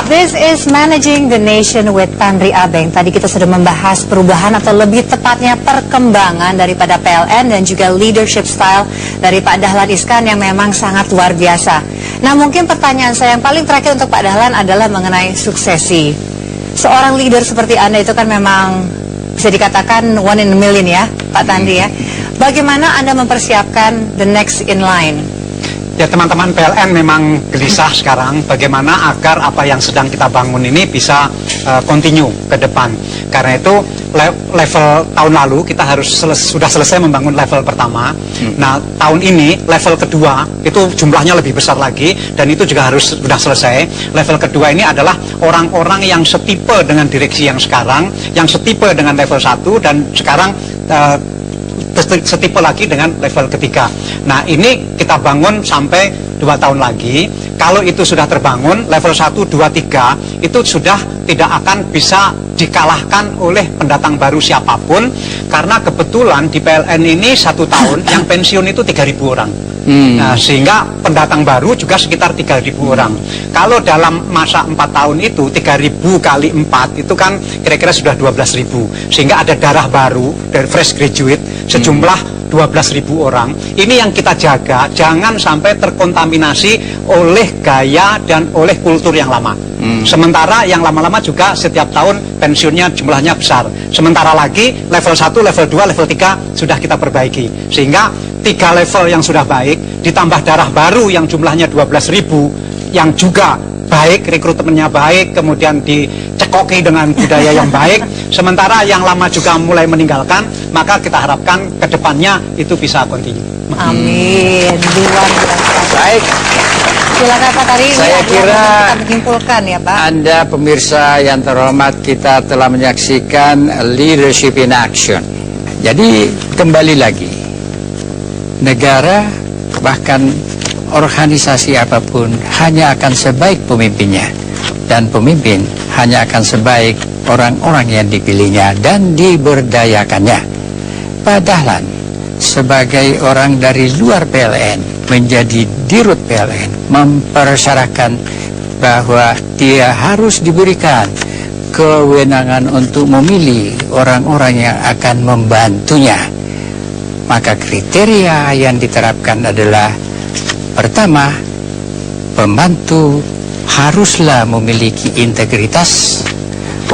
This is Managing the Nation with Tanri Abeng. Tadi kita sudah membahas perubahan atau lebih tepatnya perkembangan daripada PLN dan juga leadership style dari Pak Dahlan Iskan yang memang sangat luar biasa. Nah, mungkin pertanyaan saya yang paling terakhir untuk Pak Dahlan adalah mengenai suksesi. Seorang leader seperti Anda itu kan memang bisa dikatakan one in a million ya, Pak Tanri ya. Bagaimana Anda mempersiapkan the next in line? Ya, teman-teman PLN memang gelisah sekarang bagaimana agar apa yang sedang kita bangun ini bisa continue ke depan. Karena itu level tahun lalu kita harus sudah selesai membangun level pertama. Nah, tahun ini level kedua itu jumlahnya lebih besar lagi dan itu juga harus sudah selesai. Level kedua ini adalah orang-orang yang setipe dengan direksi yang sekarang, yang setipe dengan level 1 dan sekarang setipe lagi dengan level ketiga. Nah, ini kita bangun sampai 2 tahun lagi. Kalau itu sudah terbangun, level 1, 2, 3 itu sudah tidak akan bisa dikalahkan oleh pendatang baru siapapun. Karena kebetulan di PLN ini 1 tahun yang pensiun itu 3.000 orang. Nah, sehingga pendatang baru juga sekitar 3.000 orang. Kalau dalam masa 4 tahun itu 3.000 kali 4 itu kan kira-kira sudah 12.000. Sehingga ada darah baru dari fresh graduate sejumlah 12.000 orang. Ini yang kita jaga, jangan sampai terkontaminasi oleh gaya dan oleh kultur yang lama. Sementara yang lama-lama juga setiap tahun pensiunnya jumlahnya besar. Sementara lagi level 1, level 2, level 3 sudah kita perbaiki. Sehingga 3 level yang sudah baik ditambah darah baru yang jumlahnya 12.000 yang juga baik, rekrutmennya baik, kemudian dicekoki dengan budaya yang baik. Sementara yang lama juga mulai meninggalkan, maka kita harapkan ke depannya itu bisa continue. Amin. Luar biasa. Baik. Silakan Pak Tari. Saya kira kita menyimpulkan ya Pak. Anda pemirsa yang terhormat, kita telah menyaksikan Leadership in Action. Jadi kembali lagi, negara bahkan organisasi apapun hanya akan sebaik pemimpinnya, dan pemimpin hanya akan sebaik orang-orang yang dipilihnya dan diberdayakannya. Pak Dahlan sebagai orang dari luar PLN menjadi dirut PLN mempersyaratkan bahwa dia harus diberikan kewenangan untuk memilih orang-orang yang akan membantunya. Maka kriteria yang diterapkan adalah: pertama, pembantu haruslah memiliki integritas.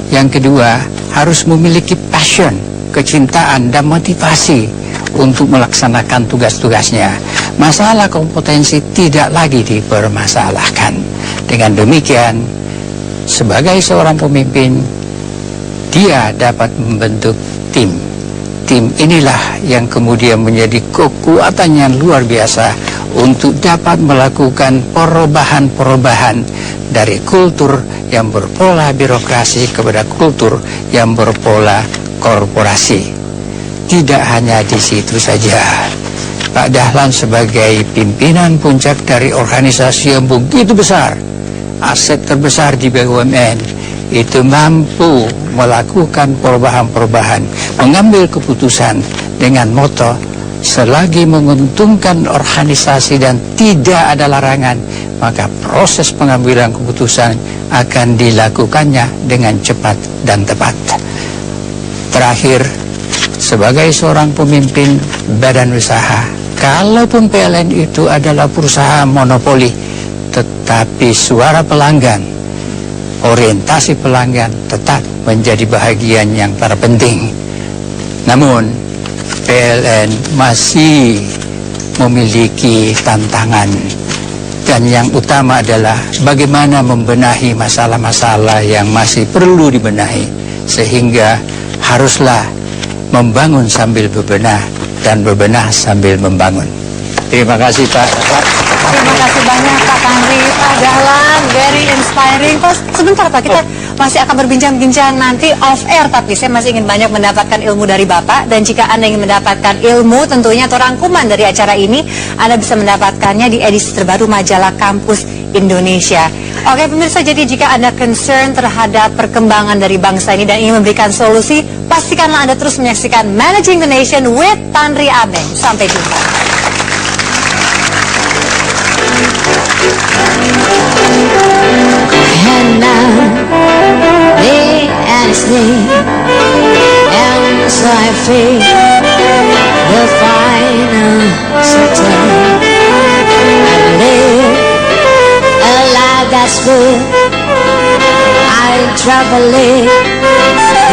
Yang kedua, harus memiliki passion, kecintaan dan motivasi untuk melaksanakan tugas-tugasnya. Masalah kompetensi tidak lagi dipermasalahkan. Dengan demikian, sebagai seorang pemimpin, dia dapat membentuk tim. Tim inilah yang kemudian menjadi kekuatan yang luar biasa untuk dapat melakukan perubahan-perubahan dari kultur yang berpola birokrasi kepada kultur yang berpola korporasi. Tidak hanya di situ saja, Pak Dahlan sebagai pimpinan puncak dari organisasi yang begitu besar, aset terbesar di BUMN, itu mampu melakukan perubahan-perubahan, mengambil keputusan dengan moto selagi menguntungkan organisasi dan tidak ada larangan, maka proses pengambilan keputusan akan dilakukannya dengan cepat dan tepat. Terakhir, sebagai seorang pemimpin badan usaha, kalaupun PLN itu adalah perusahaan monopoli, tetapi suara pelanggan, orientasi pelanggan tetap menjadi bahagian yang terpenting. Namun PLN masih memiliki tantangan, dan yang utama adalah bagaimana membenahi masalah-masalah yang masih perlu dibenahi, sehingga haruslah membangun sambil berbenah dan berbenah sambil membangun. Terima kasih Pak. Terima kasih banyak Pak Tanri, Pak Dahlan, very inspiring. Pak, sebentar Pak, kita masih akan berbincang-bincang nanti off air, tapi saya masih ingin banyak mendapatkan ilmu dari Bapak. Dan jika Anda ingin mendapatkan ilmu tentunya atau rangkuman dari acara ini, Anda bisa mendapatkannya di edisi terbaru majalah Kampus Indonesia. Oke pemirsa, jadi jika Anda concern terhadap perkembangan dari bangsa ini dan ingin memberikan solusi, pastikanlah Anda terus menyaksikan Managing the Nation with Tanri Abeng. Sampai jumpa. And now that's full. I'm traveling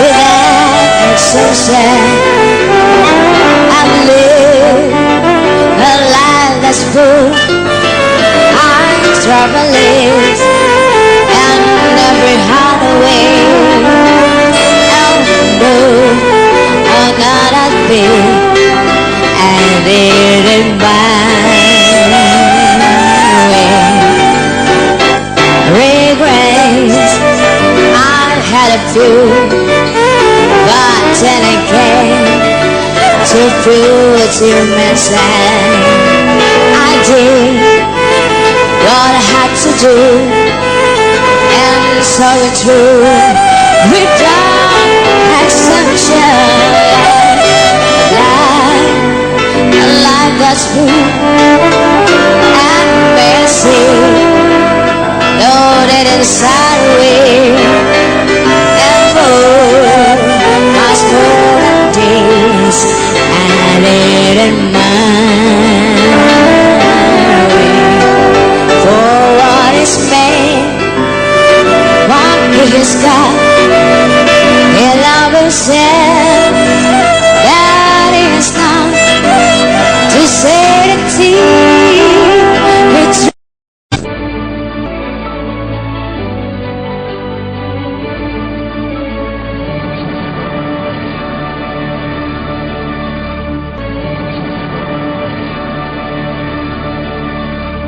without exception. I've lived a life that's full. I'm traveling and every hideaway. Oh no, I'm not a bit. I didn't buy regrets. I had a few, but then I came to prove what you meant. I did what I had to do, and so it's true. Without exception, a life that's full and messy, loaded inside away, and full my stolen days, and it in my way. For what is made, what is God, and I will say.